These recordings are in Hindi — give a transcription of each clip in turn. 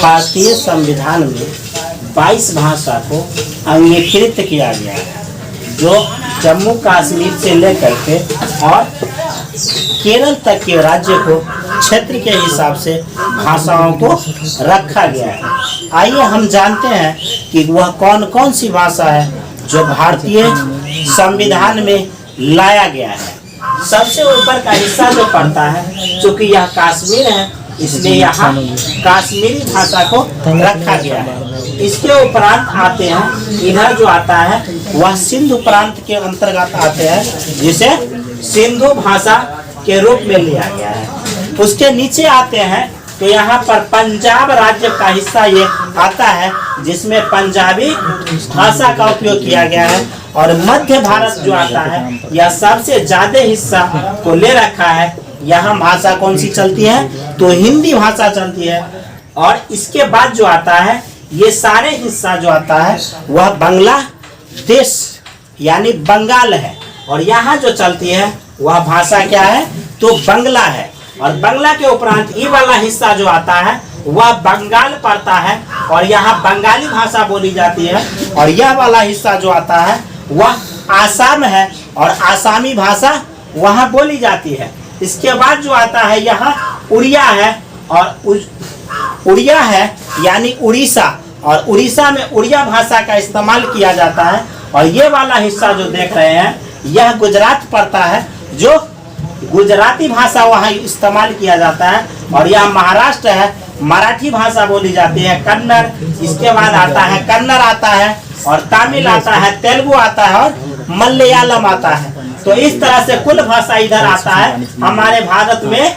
भारतीय संविधान में 22 भाषा को अंगीकृत किया गया है, जो जम्मू कश्मीर से लेकर के और केरल तक के राज्य को क्षेत्र के हिसाब से भाषाओं को रखा गया है। आइए हम जानते हैं कि वह कौन कौन सी भाषा है जो भारतीय संविधान में लाया गया है। सबसे ऊपर का हिस्सा जो पड़ता है, चूंकि यह कश्मीर है इसलिए यहाँ कश्मीरी भाषा को रखा गया है। इसके उपरांत आते हैं, इधर जो आता है वह सिंधु प्रांत के अंतर्गत आते हैं, जिसे सिंधु भाषा के रूप में लिया गया है। उसके नीचे आते हैं तो यहाँ पर पंजाब राज्य का हिस्सा ये आता है, जिसमें पंजाबी भाषा का उपयोग किया गया है। और मध्य भारत जो आता है यह सबसे ज्यादा हिस्सा को ले रखा है। यहाँ भाषा कौन सी चलती है, तो हिंदी भाषा चलती है। और इसके बाद जो आता है, ये सारे हिस्सा जो आता है वह बांग्लादेश यानी बंगाल है। और यहाँ जो चलती है वह भाषा क्या है, तो बंगला है। और बंगला के उपरांत ये वाला हिस्सा जो आता है वह बंगाल पड़ता है, और यहाँ बंगाली भाषा बोली जाती है। और यह वाला हिस्सा जो आता है वह आसाम है, और आसामी भाषा वहाँ बोली जाती है। इसके बाद जो आता है यहाँ उड़िया है, और उड़िया है यानी उड़ीसा, और उड़ीसा में उड़िया भाषा का इस्तेमाल किया जाता है। और ये वाला हिस्सा जो देख रहे हैं यह गुजरात पड़ता है, जो गुजराती भाषा वहाँ इस्तेमाल किया जाता है। और यह महाराष्ट्र है, मराठी भाषा बोली जाती है, कन्नड़। इसके बाद आता है कन्नड़ आता है, और तमिल आता है, तेलुगु आता है, और मलयालम आता है। तो इस तरह से कुल भाषा इधर आता है। हमारे भारत में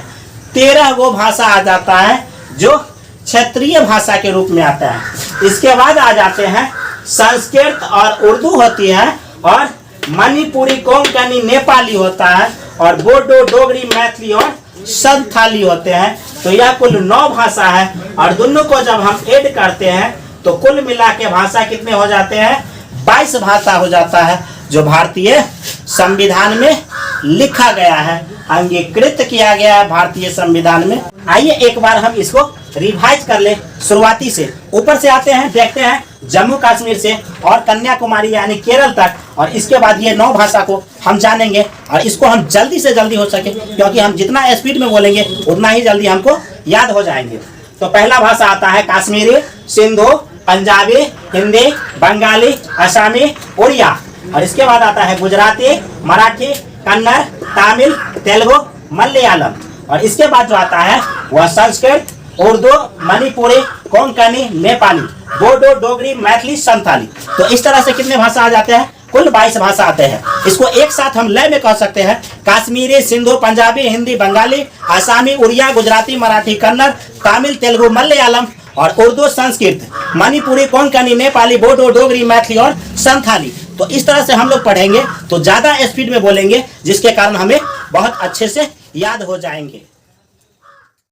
13 गो भाषा आ जाता है, जो क्षेत्रीय भाषा के रूप में आता है। इसके बाद आ जाते हैं संस्कृत और उर्दू होती है, और मणिपुरी, कोंकणी, नेपाली होता है, और बोडो, डोगरी, मैथिली और संथाली होते हैं। तो यह कुल 9 भाषा है। और दोनों को जब हम ऐड करते हैं तो कुल मिला के भाषा कितने हो जाते हैं, 22 भाषा हो जाता है, जो भारतीय संविधान में लिखा गया है, अंगीकृत किया गया है भारतीय संविधान में। आइए एक बार हम इसको रिवाइज कर ले शुरुआती से। ऊपर से आते हैं, देखते हैं जम्मू कश्मीर से और कन्याकुमारी यानी केरल तक, और इसके बाद ये 9 भाषा को हम जानेंगे। और इसको हम जल्दी से जल्दी हो सके, क्योंकि हम जितना स्पीड में बोलेंगे उतना ही जल्दी हमको याद हो जाएंगे। तो पहला भाषा आता है कश्मीरी, सिंधु, पंजाबी, हिंदी, बंगाली, असमी, उड़िया। और इसके बाद आता है गुजराती, मराठी, कन्नड़, तमिल, तेलुगु, मलयालम। और इसके बाद जो आता है वह संस्कृत, उर्दू, मणिपुरी, कोंकणी, नेपाली, बोडो, डोगरी, मैथिली, संथाली। तो इस तरह से कितने भाषा आ जाते हैं, कुल 22 भाषा आते हैं। इसको एक साथ हम लय में कह सकते हैं, कश्मीरी, सिंधु, पंजाबी, हिंदी, बंगाली, आसामी, उड़िया, गुजराती, मराठी, कन्नड़, तमिल, तेलुगु, मलयालम, और उर्दू, संस्कृत, मणिपुरी, कोंकणी, नेपाली, बोडो, डोगरी, मैथिली और संथाली। तो इस तरह से हम लोग पढ़ेंगे तो ज्यादा स्पीड में बोलेंगे, जिसके कारण हमें बहुत अच्छे से याद हो जाएंगे।